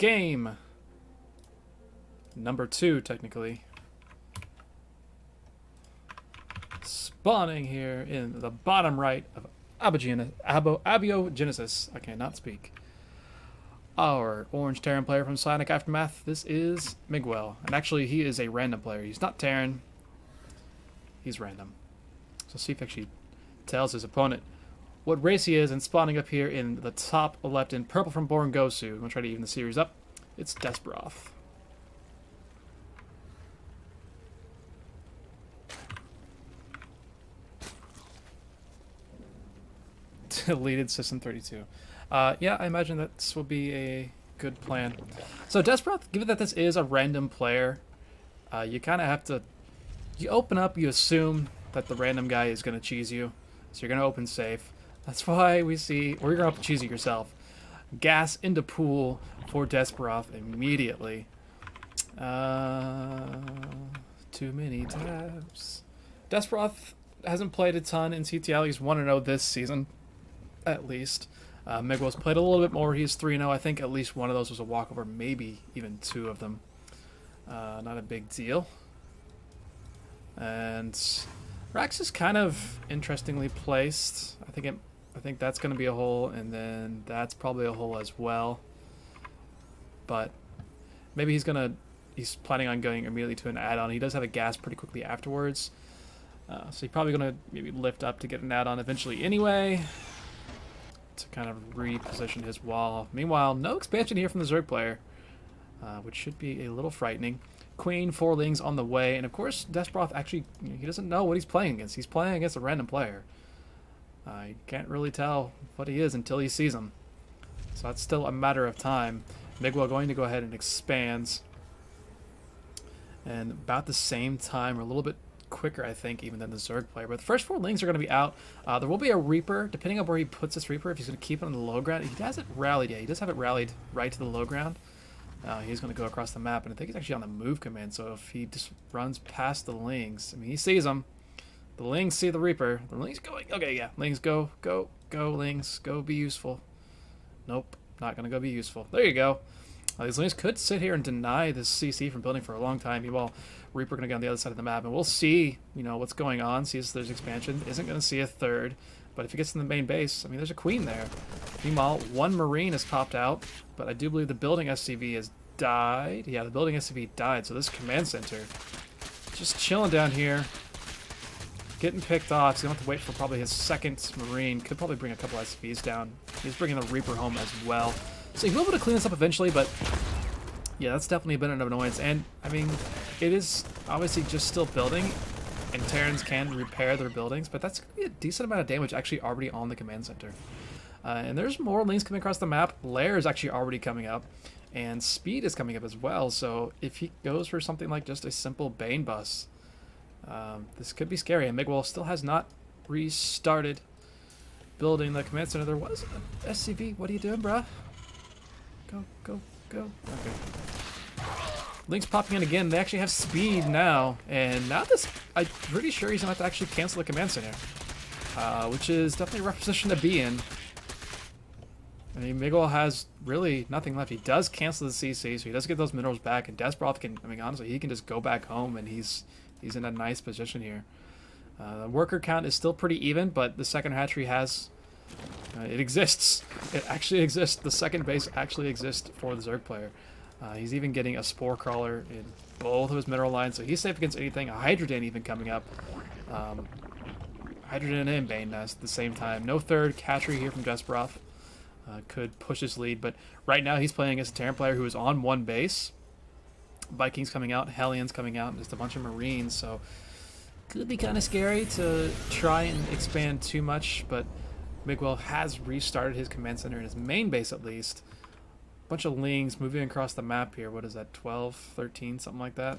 game number 2, technically. Spawning here in the bottom right of Abiogenesis. I cannot speak. Our Orange Terran player from Sonic Aftermath. This is Migwel. And actually, he is a random player. He's not Terran. He's random. So see if he actually tells his opponent what race he is. And spawning up here in the top left in purple from Born Gosu. I'm going to try to even the series up. It's Desperoth. Deleted System 32. Yeah, I imagine that will be a good plan. So Desperoth, given that this is a random player, you kind of have to... You open up, you assume that the random guy is going to cheese you. So you're going to open safe. That's why we see... Or you're going to cheese it yourself. Gas into pool for Desperoth immediately. Too many tabs. Desperoth hasn't played a ton in CTL. He's 1-0 this season, at least. Migwel's played a little bit more. He's 3-0. I think at least one of those was a walkover, maybe even 2 of them. Not a big deal. And Rax is kind of interestingly placed. I think that's going to be a hole, and then that's probably a hole as well. But maybe he's planning on going immediately to an add-on. He does have a gas pretty quickly afterwards. So he's probably going to maybe lift up to get an add-on eventually anyway, to kind of reposition his wall. Meanwhile, no expansion here from the Zerg player, which should be a little frightening. Queen, 4 Lings on the way, and of course, Desperoth actually, he doesn't know what he's playing against. He's playing against a random player. You can't really tell what he is until he sees him. So that's still a matter of time. Migwel going to go ahead and expands. And about the same time, or a little bit quicker, I think, even than the Zerg player. But the first 4 Lings are going to be out. There will be a Reaper, depending on where he puts this Reaper, if he's going to keep it on the low ground. He hasn't rallied yet. He does have it rallied right to the low ground. He's going to go across the map, and I think he's actually on the move command, so if he just runs past the Lings, I mean, he sees them. The Lings see the Reaper. The Lings going, okay, yeah, Lings go, Lings, go be useful. Nope, not going to go be useful. There you go. These Lings could sit here and deny this CC from building for a long time. Meanwhile, Reaper going to go on the other side of the map, and we'll see, what's going on, see if there's expansion. Isn't going to see a third, but if he gets in the main base, I mean, there's a Queen there. Meanwhile, 1 Marine has popped out, but I do believe the building SCV has died. Yeah, the building SCV died, so this command center just chilling down here, getting picked off. So you don't have to wait for probably his 2nd Marine. Could probably bring a couple SCVs down. He's bringing the Reaper home as well. So he'll be able to clean this up eventually, but yeah, that's definitely been an annoyance. And, I mean, it is obviously just still building, and Terrans can repair their buildings, but that's going to be a decent amount of damage actually already on the command center. And there's more Lings coming across the map. Lair is actually already coming up, and Speed is coming up as well. So if he goes for something like just a simple Bane bus, this could be scary. And Migwel still has not restarted building the command center. There was an SCV. What are you doing, bruh? Go. Okay. Lings popping in again. They actually have Speed now, and now this, I'm pretty sure he's going to have to actually cancel the command center, which is definitely a rough position to be in. I mean, Migwel has really nothing left. He does cancel the CC, so he does get those minerals back, and Desperoth can, I mean, honestly, he can just go back home, and he's in a nice position here. The worker count is still pretty even, but the 2nd hatchery has... it exists. It actually exists. The 2nd base actually exists for the Zerg player. He's even getting a Spore Crawler in both of his mineral lines, so he's safe against anything. A Hydrogen even coming up. Hydrogen and Bane Nest at the same time. No 3rd hatchery here from Desperoth. Could push his lead, but right now he's playing against a Terran player who is on 1 base. Vikings coming out, Hellions coming out, and just a bunch of Marines, so could be kind of scary to try and expand too much, but Migwel has restarted his command center in his main base at least. Bunch of Lings moving across the map here. What is that, 12, 13, something like that?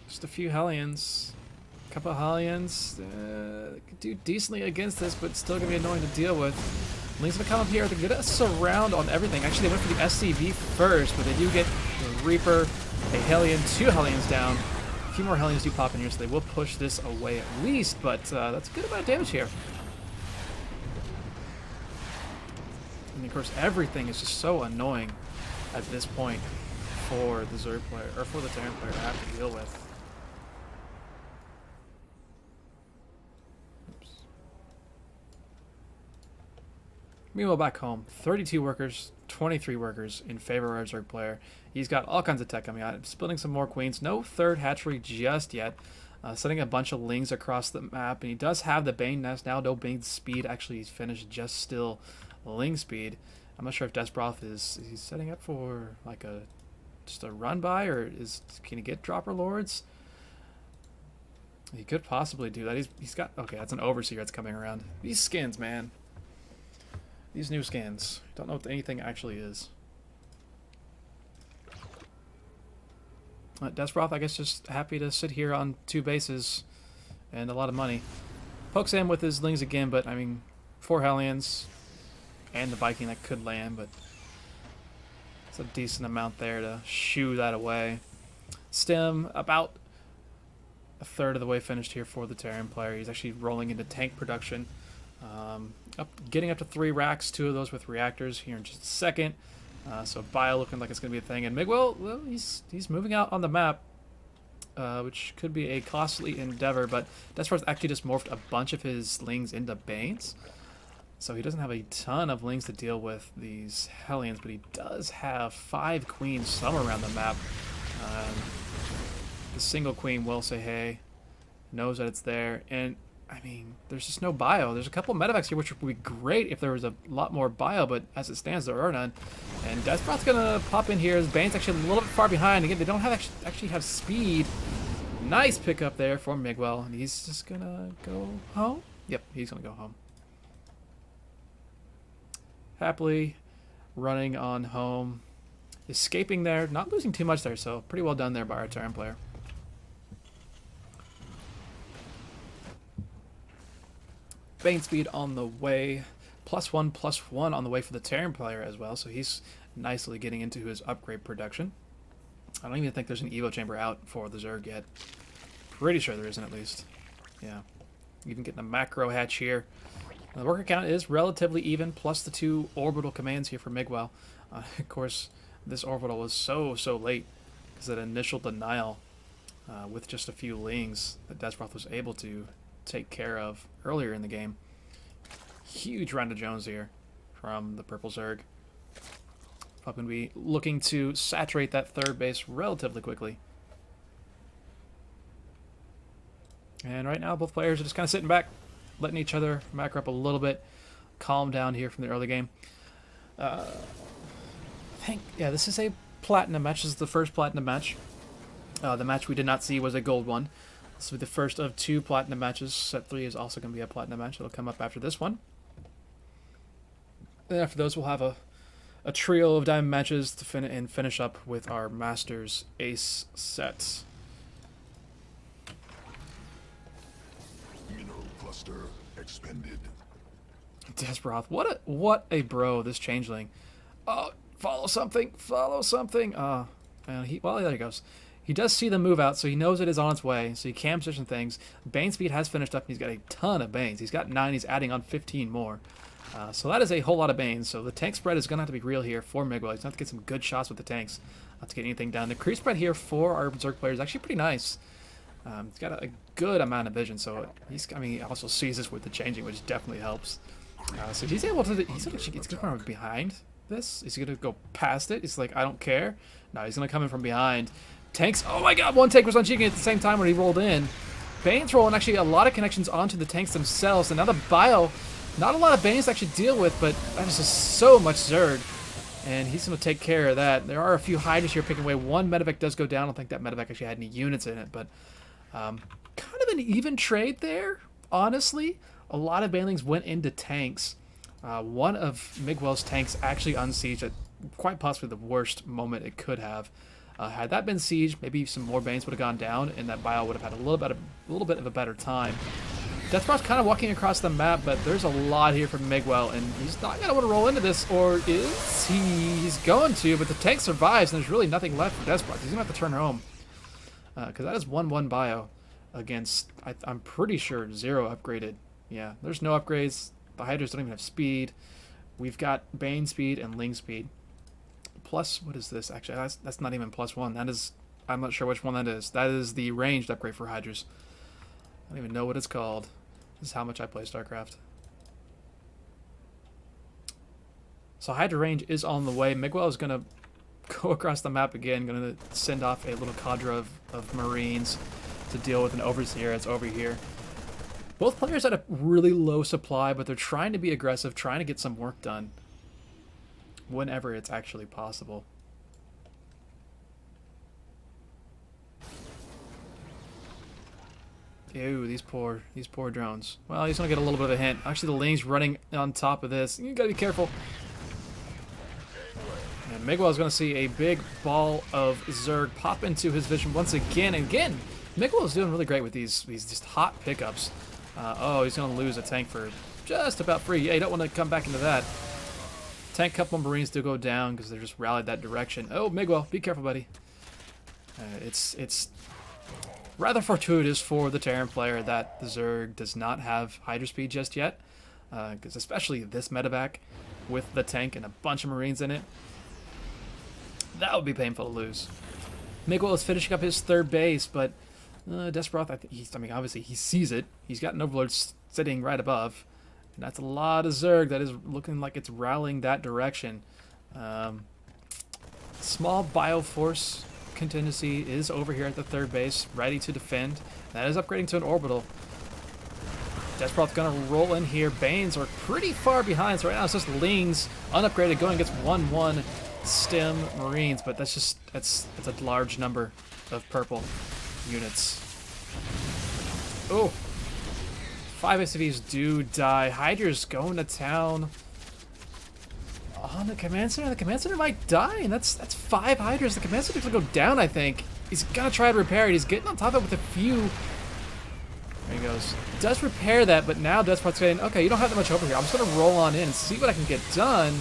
Just a few Hellions. A couple of Hellions. Could do decently against this, but still going to be annoying to deal with. Lings going to come up here. They're going to surround on everything. Actually, they went for the SCV first, but they do get the Reaper, a Hellion, 2 Hellions down. A few more Hellions do pop in here, so they will push this away at least, but that's a good amount of damage here. And of course, everything is just so annoying. at this point for the Zerg player, or for the Terran player to have to deal with. Oops. Meanwhile, back home, 32 workers, 23 workers in favor of our Zerg player. He's got all kinds of tech coming out. Splitting some more queens. No third hatchery just yet. Setting a bunch of lings across the map. And he does have the Bane nest now. No Bane speed. Actually, he's finished just still ling speed. I'm not sure if Desperoth is he's setting up for like just a run by, or can he get dropper lords? He could possibly do that. He's got, okay, that's an overseer that's coming around. These skins, man. These new skins. Don't know what anything actually is. Desperoth, I guess, just happy to sit here on 2 bases and a lot of money. Pokes in with his lings again, but I mean, 4 Hellions and the Viking that could land, but it's a decent amount there to shoo that away. Stem about a third of the way finished here for the Terran player. He's actually rolling into tank production. Getting up to 3 racks, 2 of those with reactors here in just a second. So bio looking like it's going to be a thing. And Migwel, well, he's moving out on the map, which could be a costly endeavor. But Desperoth actually just morphed a bunch of his lings into Banes. So he doesn't have a ton of lings to deal with these Hellions, but he does have 5 queens somewhere around the map. The single queen will say hey, knows that it's there, and I mean, there's just no bio. There's a couple medevacs here, which would be great if there was a lot more bio, but as it stands, there are none. And Desperoth's gonna pop in here. His Bane's actually a little bit far behind. Again, they don't have actually have speed. Nice pickup there for Migwel, and he's just gonna go home. Yep, he's gonna go home. Happily running on home, escaping there, not losing too much there. So pretty well done there by our Terran player. Bane speed on the way, +1/+1 on the way for the Terran player as well, so he's nicely getting into his upgrade production. I don't even think there's an Evo chamber out for the Zerg yet. Pretty sure there isn't, at least. Yeah. Even getting a macro hatch here. The worker count is relatively even, plus the 2 orbital commands here for Migwel. Of course, this orbital was so late, because that initial denial with just a few lings that Desperoth was able to take care of earlier in the game. Huge round of Jones here from the purple Zerg. Probably going to be looking to saturate that 3rd base relatively quickly. And right now, both players are just kind of sitting back, letting each other macro up a little bit, calm down here from the early game. I think, yeah, this is a platinum match. This is the first platinum match. The match we did not see was a gold one. This will be the first of 2 platinum matches. Set 3 is also going to be a platinum match. It'll come up after this one. And after those, we'll have a trio of diamond matches to finish up with our Masters Ace sets. Mineral cluster expended. Desperoth, what a bro, this changeling. Oh, follow something, follow something. Well, there he goes. He does see the move out, so he knows it is on its way, so he can position things. Bane speed has finished up, and he's got a ton of Banes. He's got 9, he's adding on 15 more. So that is a whole lot of Banes. So the tank spread is going to have to be real here for Migwel. He's going to have to get some good shots with the tanks not to get anything done. The creep spread here for our Zerg player is actually pretty nice. He's got a good amount of vision, so he also sees this with the changing, which definitely helps. So he's able to, he's going to come from behind this. Is he going to go past it? He's like, I don't care. No, he's going to come in from behind. Tanks, oh my god, 1 tank was on cheeking at the same time when he rolled in. Bane's rolling actually a lot of connections onto the tanks themselves, and now the bio, not a lot of Banes to actually deal with, but that is just so much Zerg, and he's going to take care of that. There are a few Hydras here picking away. 1 medevac does go down. I don't think that medevac actually had any units in it, but kind of an even trade there, honestly. A lot of Banelings went into tanks. One of Migwel's tanks actually unsieged at quite possibly the worst moment it could have. Had that been siege, maybe some more Banes would have gone down, and that bio would have had a little bit of a better time. Desperoth's kind of walking across the map, but there's a lot here from Migwel, and he's not going to want to roll into this, or is he? He's going to, but the tank survives, and there's really nothing left for Desperoth. He's going to have to turn home, because that is 1/1 bio against, I'm pretty sure, 0 upgraded. Yeah, there's no upgrades. The Hydras don't even have speed. We've got Bane speed and Ling speed. plus, what is this? Actually, that's not even +1. That is, I'm not sure which one that is. That is the ranged upgrade for Hydras. I don't even know what it's called. This is how much I play StarCraft. So Hydra range is on the way. Migwel is going to go across the map again, going to send off a little cadre of Marines to deal with an Overseer that's over here. Both players had a really low supply, but they're trying to be aggressive, trying to get some work done whenever it's actually possible. Ew, these poor drones. Well, he's gonna get a little bit of a hint. Actually, the Ling's running on top of this. You gotta be careful. And Migwel is gonna see a big ball of Zerg pop into his vision once again. And again, Migwel is doing really great with these just hot pickups. Oh, he's gonna lose a tank for just about free. Yeah, you don't want to come back into that. Tank couple Marines do go down because they're just rallied that direction. Oh, Migwel, be careful, buddy. It's rather fortuitous for the Terran player that the Zerg does not have Hydra speed just yet, because especially this medevac with the tank and a bunch of Marines in it, that would be painful to lose. Migwel is finishing up his third base, but Desperoth, I mean, obviously he sees it. He's got an Overlord sitting right above, and that's a lot of Zerg that is looking like it's rallying that direction. Small Bioforce contingency is over here at the third base, ready to defend. That is upgrading to an orbital. Desperoth gonna roll in here. Banes are pretty far behind, so right now it's just Lings unupgraded going against 1/1 stem Marines, but that's just it's a large number of purple units. Oh, 5 SCVs do die. Hydra's going to town on the command center. The command center might die, and that's 5 Hydras. The command center's gonna go down, I think. He's gonna try to repair it. He's getting on top of it with a few. There he goes. Does repair that, but now Desperoth's saying, okay, you don't have that much over here. I'm just gonna roll on in and see what I can get done.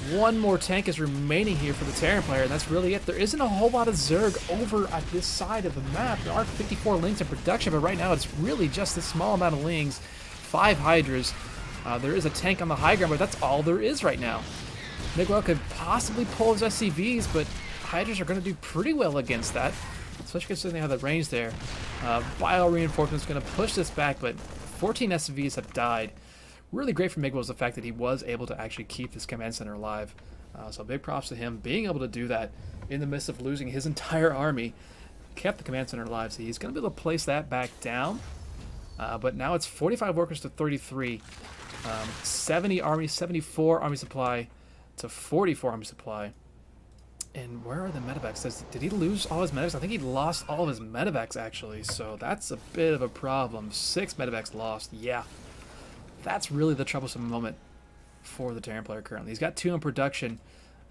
One more tank is remaining here for the Terran player, and that's really it. There isn't a whole lot of Zerg over at this side of the map. There are 54 Lings in production, but right now it's really just a small amount of Lings. 5 Hydras. There is a tank on the high ground, but that's all there is right now. Migwel could possibly pull his SCVs, but Hydras are going to do pretty well against that, especially considering they have the range there. Bio Reinforcement is going to push this back, but 14 SCVs have died. Really great for Migwel is the fact that he was able to actually keep this command center alive. So big props to him being able to do that in the midst of losing his entire army. Kept the command center alive, so he's going to be able to place that back down. But now it's 45 workers to 33. 74 army supply to 44 army supply. And where are the medevacs? Did he lose all his medevacs? I think he lost all of his medevacs, actually. So that's a bit of a problem. 6 medevacs lost. Yeah. That's really the troublesome moment for the Terran player currently. He's got 2 in production.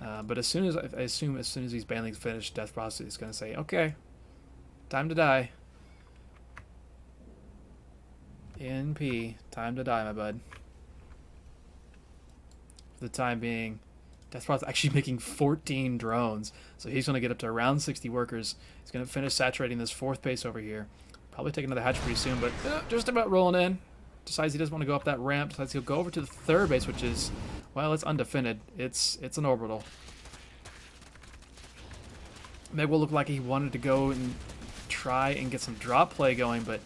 But as soon as, I assume as soon as these banelings finish, Desperoth is going to say, okay, time to die. NP, time to die, my bud. For the time being, Desperoth's actually making 14 drones, so he's going to get up to around 60 workers. He's going to finish saturating this 4th base over here. Probably take another hatch pretty soon, but just about rolling in. Decides he doesn't want to go up that ramp. Decides he'll go over to the 3rd base, which is, well, it's undefended. It's an orbital. Migwel looked like he wanted to go and try and get some drop play going, but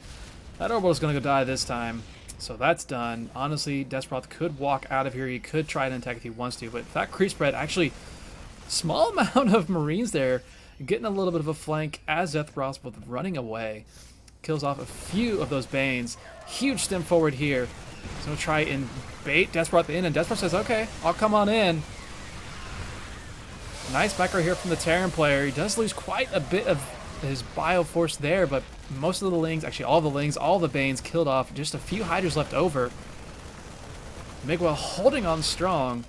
that orbital is going to go die this time. So that's done. Honestly, Desperoth could walk out of here. He could try and attack if he wants to, but that creep spread, actually, small amount of Marines there, getting a little bit of a flank as Desperoth was running away. Kills off a few of those Banes. Huge stem forward here. He's going to try and bait Desperoth in, and Desperoth says, okay, I'll come on in. Nice back row here from the Terran player. He does lose quite a bit of his Bioforce there, but most of the Lings, actually all the Lings, all the Banes killed off. Just a few Hydras left over. Migwel holding on strong.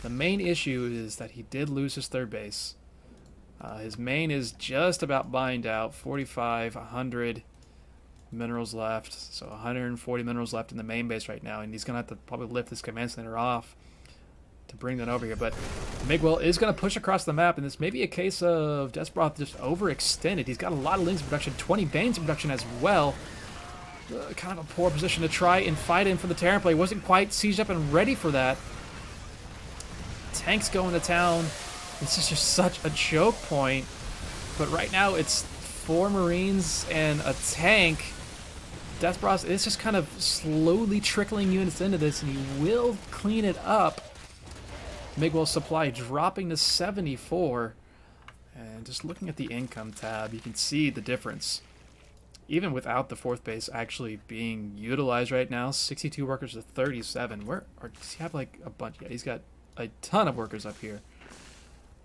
The main issue is that he did lose his 3rd base. His main is just about mined out. 45, 100 minerals left. So 140 minerals left in the main base right now, and he's going to have to probably lift this command center off to bring that over here. But Migwel is going to push across the map, and this may be a case of Desperoth just overextended. He's got a lot of Lings in production, 20 Banes in production as well. Kind of a poor position to try and fight in for the Terran play. Wasn't quite sieged up and ready for that. Tanks going to town This is just such a choke point. But right now it's 4 Marines and a tank. Desperoth is just kind of slowly trickling units into this, and he will clean it up. Migwel's supply dropping to 74. And just looking at the income tab, you can see the difference. Even without the 4th base actually being utilized right now, 62 workers to 37. Does he have like a bunch? Yeah, he's got a ton of workers up here.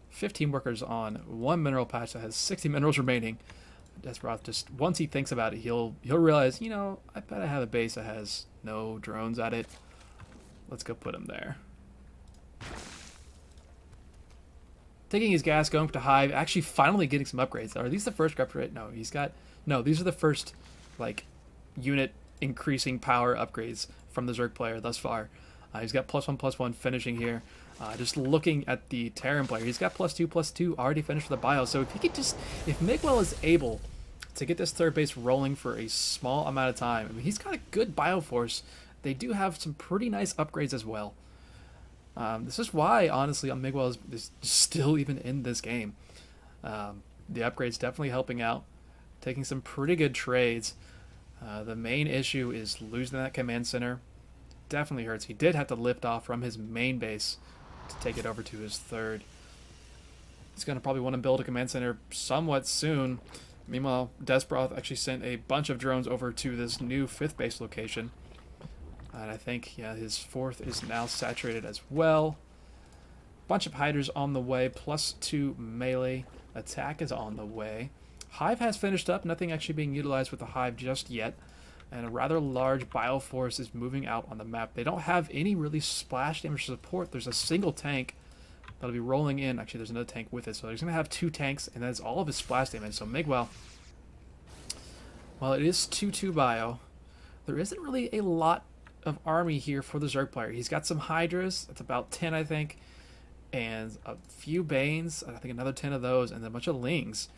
15 workers on 1 mineral patch that has 60 minerals remaining. Desperoth, just once he thinks about it, he'll realize, you know, I bet I have a base that has no drones at it. Let's go put him there. Taking his gas, going to Hive, actually finally getting some upgrades. Are these the first upgrade? No, these are the first, like, unit increasing power upgrades from the Zerg player thus far. He's got +1/+1 finishing here. Just looking at the Terran player, he's got +2/+2 already finished for the bio. So if he could if Migwel is able to get this 3rd base rolling for a small amount of time, I mean, he's got a good bioforce. They do have some pretty nice upgrades as well. This is why, honestly, Migwel is still even in this game. The upgrades definitely helping out, taking some pretty good trades. The main issue is losing that command center. Definitely hurts. He did have to lift off from his main base to take it over to his 3rd. He's going to probably want to build a command center somewhat soon. Meanwhile, Desperoth actually sent a bunch of drones over to this new 5th base location. And I think, yeah, his 4th is now saturated as well. Bunch of hiders on the way, +2 melee. Attack is on the way. Hive has finished up, nothing actually being utilized with the Hive just yet. And a rather large bioforce is moving out on the map. They don't have any really splash damage support. There's a single tank that'll be rolling in. Actually, there's another tank with it. So he's going to have 2 tanks, and that's all of his splash damage. So Migwel, while it is 2/2 bio, there isn't really a lot of army here for the Zerg player. He's got some Hydras. That's about 10, I think. And a few Banes. I think another 10 of those. And a bunch of Lings.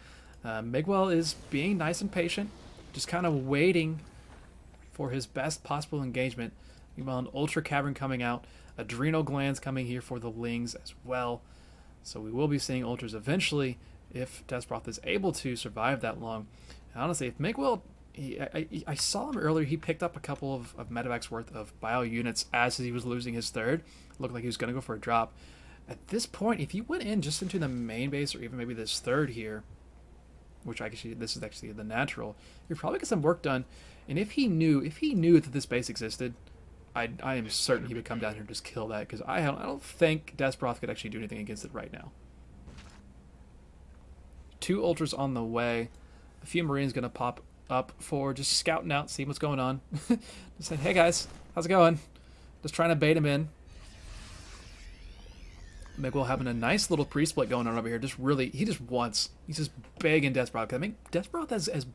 Migwel is being nice and patient. Just kind of waiting for his best possible engagement. Meanwhile, an Ultra Cavern coming out. Adrenal Glands coming here for the Lings as well. So we will be seeing Ultras eventually if Desperoth is able to survive that long. And honestly, if Migwel... I saw him earlier. He picked up a couple of medevacs worth of bio units as he was losing his 3rd. Looked like he was going to go for a drop. At this point, if he went in just into the main base or even maybe this 3rd here, which actually this is actually the natural, he'd probably get some work done. And if he knew that this base existed, I am certain he would come down here and just kill that, because I don't think Desperoth could actually do anything against it right now. 2 Ultras on the way. A few Marines going to pop up for just scouting out, seeing what's going on. Just saying, hey guys, how's it going? Just trying to bait him in. Migwel having a nice little pre-split going on over here. Just really, he's just begging Desperoth. I mean, Desperoth has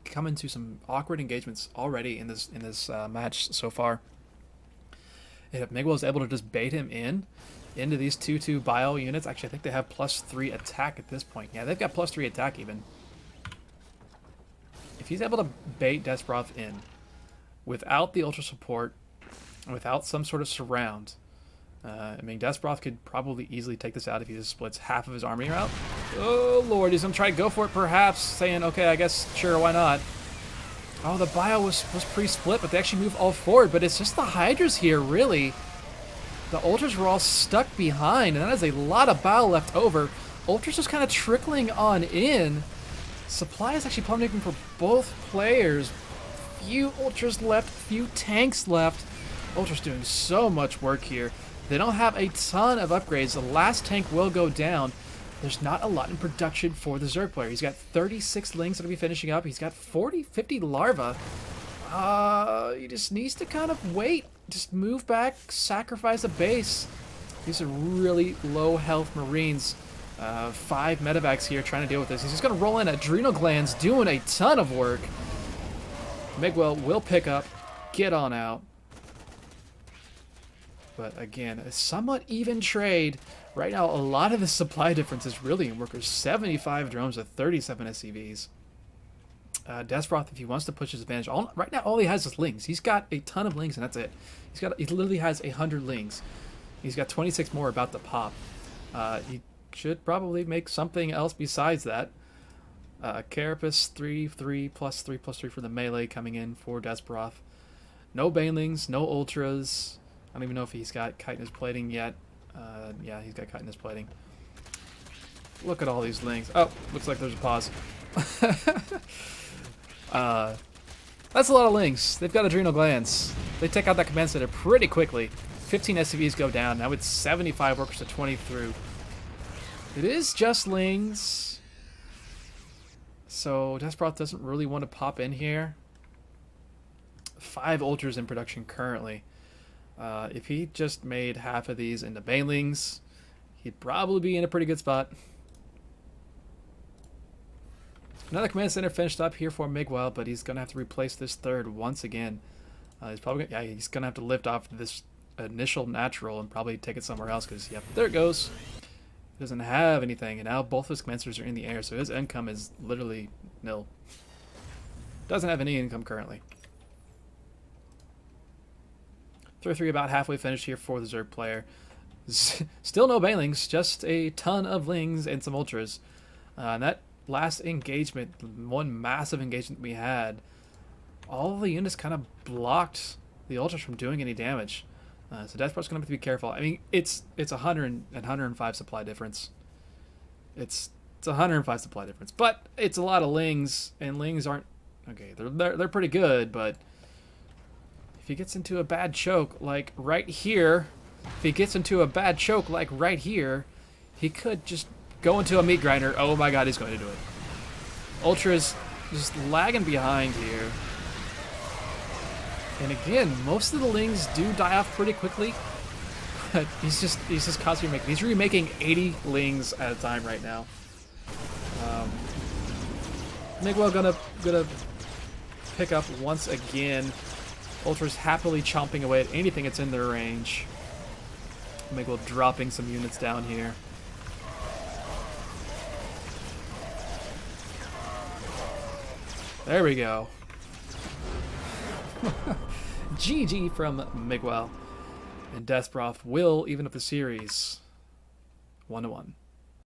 come into some awkward engagements already in this match so far. And if Migwel is able to just bait him into these 2/2 bio units, actually I think they have +3 attack at this point. Yeah, they've got +3 attack even. If he's able to bait Desperoth in without the Ultra support, without some sort of surround, I mean, Desperoth could probably easily take this out if he just splits half of his army out. Oh, Lord, he's going to try to go for it, perhaps, saying, okay, I guess, sure, why not? Oh, the bio was pre-split, but they actually move all forward, but it's just the Hydras here, really. The Ultras were all stuck behind, and that is a lot of bio left over. Ultras just kind of trickling on in. Supply is actually plummeting for both players. Few Ultras left, few tanks left. Ultras doing so much work here. They don't have a ton of upgrades. The last tank will go down. There's not a lot in production for the Zerg player. He's got 36 Lings that'll be finishing up. He's got 50 larvae. He just needs to kind of wait. Just move back, sacrifice a base. These are really low health Marines. 5 medevacs here trying to deal with this. He's just going to roll in Adrenal Glands, doing a ton of work. Migwel will pick up, get on out. But again, a somewhat even trade. Right now, a lot of the supply difference is really in workers. 75 drones to 37 SCVs. Desperoth, if he wants to push his advantage, right now all he has is Lings. He's got a ton of Lings, and that's it. He literally has 100 Lings. He's got 26 more about to pop. He should probably make something else besides that. Carapace 3/3+3/3 for the melee coming in for Desperoth. No Banelings, no Ultras. I don't even know if he's got chitinous plating yet. Yeah, he's got chitinous plating. Look at all these lings. Oh, looks like there's a pause. That's a lot of lings. They've got adrenal glands. They take out that command center pretty quickly. 15 SCVs go down. Now it's 75 workers to 20 through. It is just lings. So Desperoth doesn't really want to pop in here. 5 ultras in production currently. If he just made half of these into banelings, he'd probably be in a pretty good spot. Another command center finished up here for Migwel, but he's gonna have to replace this third once again. He's gonna have to lift off this initial natural and probably take it somewhere else because, yep, there it goes. He doesn't have anything, and now both of his command centers are in the air, so his income is literally nil. Doesn't have any income currently. 3-3 about halfway finished here for the Zerg player. Still no banelings, just a ton of lings and some ultras. And that last engagement, one massive engagement we had, all the units kind of blocked the ultras from doing any damage. So Desperoth's going to have to be careful. I mean, it's 100 and 105 supply difference. It's 105 supply difference, but it's a lot of lings, and lings aren't okay. They're pretty good, but if he gets into a bad choke like right here, he could just go into a meat grinder. Oh my god, he's going to do it. Ultra's just lagging behind here. And again, most of the lings do die off pretty quickly. But he's just constantly remaking. He's remaking 80 lings at a time right now. Migwel gonna pick up once again. Ultra's happily chomping away at anything that's in their range. Migwel dropping some units down here. There we go. GG from Migwel. And Desperoth will even up the series 1-1.